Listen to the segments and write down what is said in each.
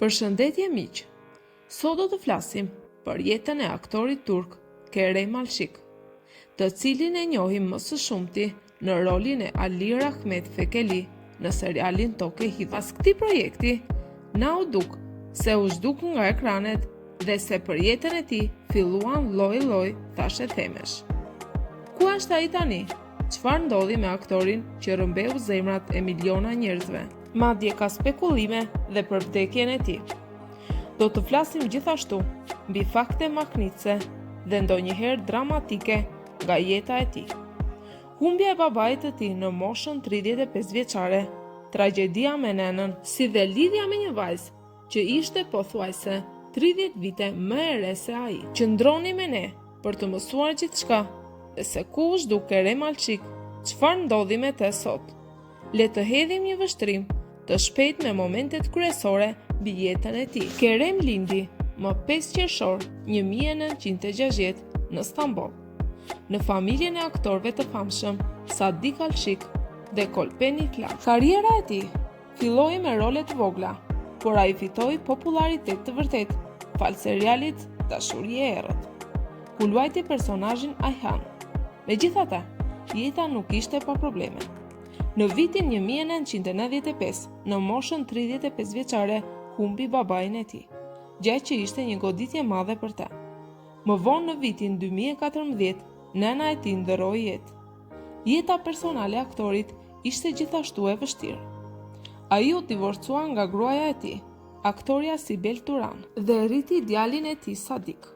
Përshëndetje miq. Sot do të flasim për jetën e aktorit turk Kerem Alshik, të cilin e njohim më së shumti në rolin e Alir Ahmet Fekeli në serialin Tokë e Hidhur. Pas këtij projekti, na u duk se u zhduk nga ekranet dhe se për jetën e tij filluan lloj thashe themesh. Ku është ai tani? Çfarë ndodhi me aktorin që rrëmbeu zemrat e miliona njerëzve? Madje ka spekulime dhe për vdekjen e tij. Do të flasim gjithashtu mbi fakte maknitse dhe ndonjëherë dramatike nga jeta e tij. Humbja e babait të tij në moshën 35 vjeçare, tragjedia me nenën, si dhe lidhja me një vajzë që ishte pothuajse 30 vite më e re se ai. Qëndroni me ne për të mësuar gjithçka dhe se ku u zhduk Kerem Alshik, çfarë ndodhi me të sot. Le të hedhim një vështrim të shpejt me momentet kryesore mbi jetën e tij. Kerem lindi më 5 qershor 1960 në Stamboll, në familjen e aktorëve të famshëm Sadik Alshik dhe Kolpeni Klan. Karriera e tij filloi me role të vogla, por ai fitoi popularitet të vërtet fal serialit Dashuria e Errët, ku luajti personazhin Ayhan. Megjithatë, jeta nuk ishte pa probleme. Në vitin 1995, në moshën 35 vjeçare, humbi babain e tij, gjë që ishte një goditje e madhe për të. Më vonë në vitin 2014, nëna e tij ndërroi jetë. Jeta personale e aktorit ishte gjithashtu e vështirë. Ai u divorcua nga gruaja e tij, aktoria Sibel Turan, dhe rriti djalin e tij Sadik.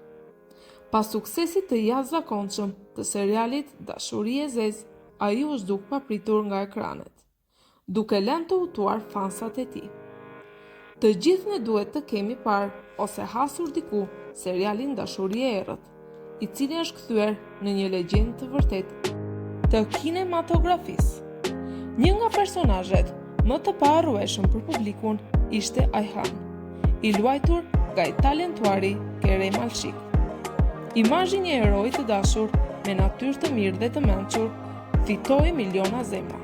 Pas suksesit të jashtëzakonshëm të serialit Dashuria e Zezë, ai u zhduk papritur nga ekranet, duke lënë të hutuar fansat e tij. Të gjithë ne duhet të kemi parë ose hasur diku serialin Dashuria e Errët, i cili është kthyer në një legjendë të vërtetë të kinematografisë. Një nga personazhet më të paharrueshëm për publikun ishte Ayhan, i luajtur nga i talentuari Kerem Alshik. Imazhi një heroi të dashur me natyrë të mirë dhe të mençur fitoi miliona zemra.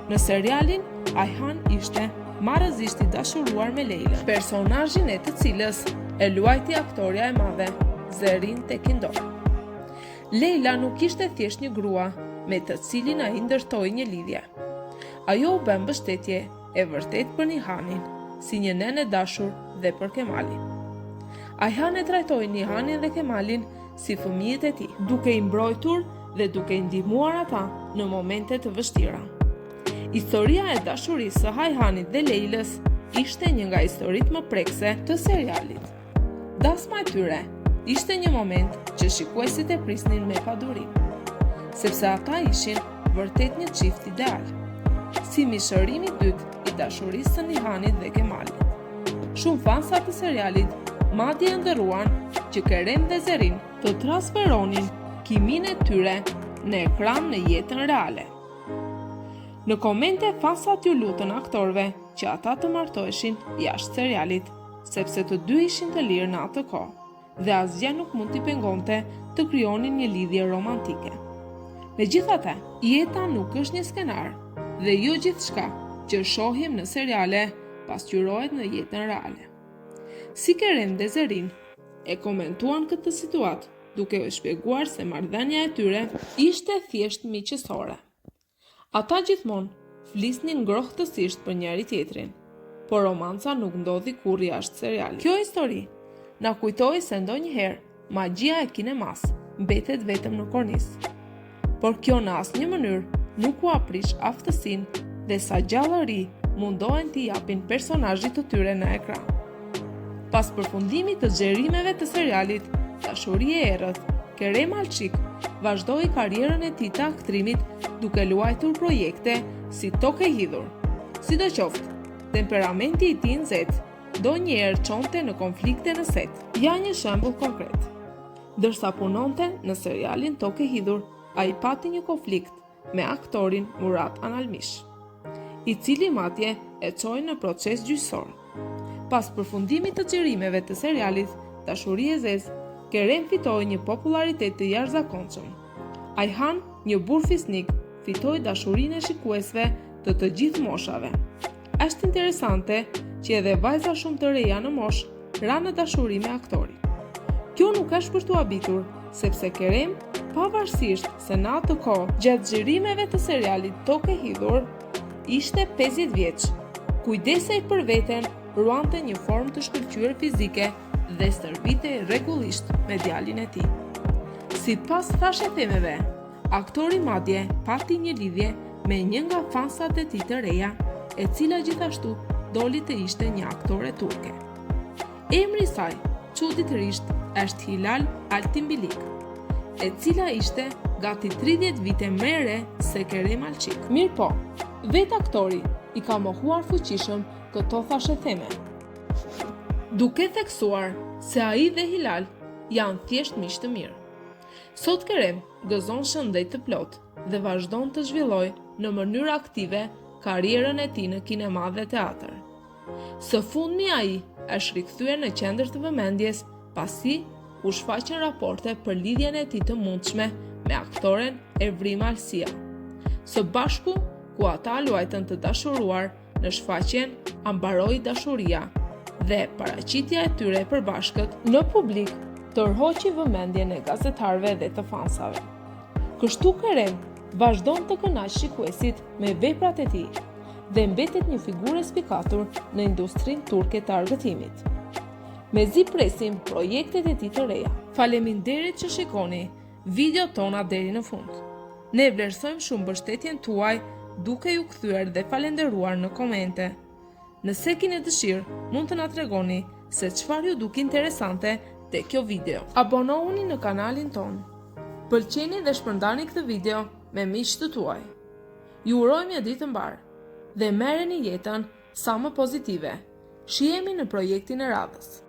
Në serialin, Ayhan ishte marrëzisht i dashuruar me Leila, personazhin e të cilës e luajti aktoria e madhe Zerrin Tekindor. Leila nuk ishte thjesht një grua me të cilin ai ndërtoi një lidhje. Ajo u bë mbështetje e vërtet për Nihanin, si një nenë e dashur dhe për Kemalin. Ayhan e trajtoi Nihanin dhe Kemalin si fëmijët e tij, duke i mbrojtur dhe duke i ndihmuar ata në momente të vështira. Historia e dashurisë së Ayhanit dhe Leilës ishte një nga historitë më prekse të serialit. Dasma e tyre ishte një moment që shikuesit e prisnin me padurim, sepse ata ishin vërtet një çift ideal, si mishërimi i dytë i dashurisë së Nihanit dhe Kemalit. Shumë fansa të serialit madje ndërruan që Kerem dhe Zerrin të transferonin kimin e tyre në ekran në jetën reale. Në komente, fansat ju lutën aktorëve që ata të martoheshin jashtë serialit, sepse të dy ishin të lirë në atë kohë dhe asgjë nuk mund t'i pengonte të krijonin një lidhje romantike. Megjithatë, jeta nuk është një skenar dhe jo gjithçka që shohim në seriale pasqyrohet në jetën reale. Si Kerem dhe Zerrin e komentuan këtë situatë, duke u shpjeguar se marrëdhënia e tyre ishte thjesht miqësore. Ata gjithmonë flisnin ngrohtësisht për njëri tjetrin, por romanca nuk ndodhi kurrë jashtë serialit. Kjo histori na kujtoi se ndonjëherë magjia e kinemas mbetet vetëm në kornizë. Por kjo në asnjë mënyrë nuk u aprish aftësinë dhe sa gjallëri mundohen t'i japin personazhit të tyre në ekran. Pas përfundimit të xherimeve të serialit Dashuria e Errët, Kerem Alshik vazhdoi karrierën e tij të aktrimit duke luajtur projekte si Tokë e Hidhur. Sidoqoftë, temperamenti i tij nxehtë donjëherë çonte në konflikte në set. Ja një shembull konkret. Ndërsa punonte në serialin Tokë e Hidhur, ai pati një konflikt me aktorin Murat Analmish, i cili madje e çoi në proces gjyqësor. Pas përfundimit të xhirimeve të serialit Dashuria e Zezë, Kerem fitoi një popularitet të jashtëzakonshëm. Ayhan, një burr fisnik, fitoi dashurinë e shikuesve të gjithë moshave. Është interesante që edhe vajza shumë të reja në moshë ranë në dashuri me aktorin. Kjo nuk është për t'u habitur, sepse Kerem, pavarësisht se në atë kohë gjatë xhirimeve të serialit Tokë e Hidhur, ishte 50 vjeç, kujdesej për veten, ruante një formë të shkëlqyer fizike dhe stërvitej rregullisht me djalin e tij. Sipas thashëthemeve, aktori madje pati një lidhje me një nga fansat e tij të reja, e cila gjithashtu doli të ishte një aktore turke. Emri i saj, çuditërisht, është Hilal Altimbilik, e cila ishte gati 30 vite më e re se Kerem Alçik. Mirë po, vetë aktori i ka mohuar fuqishëm këto thashëtheme, duke theksuar se ai dhe Hilal janë thjesht miq të mirë. Sot Kerem gëzon shëndet të plot dhe vazhdon të zhvillojë në mënyrë aktive karrierën e tij në kinema dhe teatr. Së fundmi ai është rikthyer në qendër të vëmendjes pasi u shfaqën raporte për lidhjen e tij të mundshme me aktoren Evrim Alsia. Së bashku ku ata luajtën të dashuruar në shfaqjen A mbaroi dashuria dhe paraqitja e tyre e përbashkët në publik tërhoqi vëmendjen e gazetarëve dhe të fansave. Kështu Kerem vazhdon të kënaq shikuesit me veprat e tij dhe mbetet një figurë e spikatur në industrinë turke të argëtimit. Mezi presim projektet e tij të reja. Faleminderit që shikoni videot tona deri në fund. Ne vlerësojmë shumë mbështetjen tuaj duke ju kthyer dhe falenderuar në komente. Nëse keni dëshirë, mund të na tregoni se çfarë ju duk interesante te kjo video. Abonohuni në kanalin ton. Pëlqeni dhe shpërndani këtë video me miqtë të tuaj. Ju urojmë një ditë të mbar dhe merreni jetën sa më pozitive. Shihemi në projektin e radhës.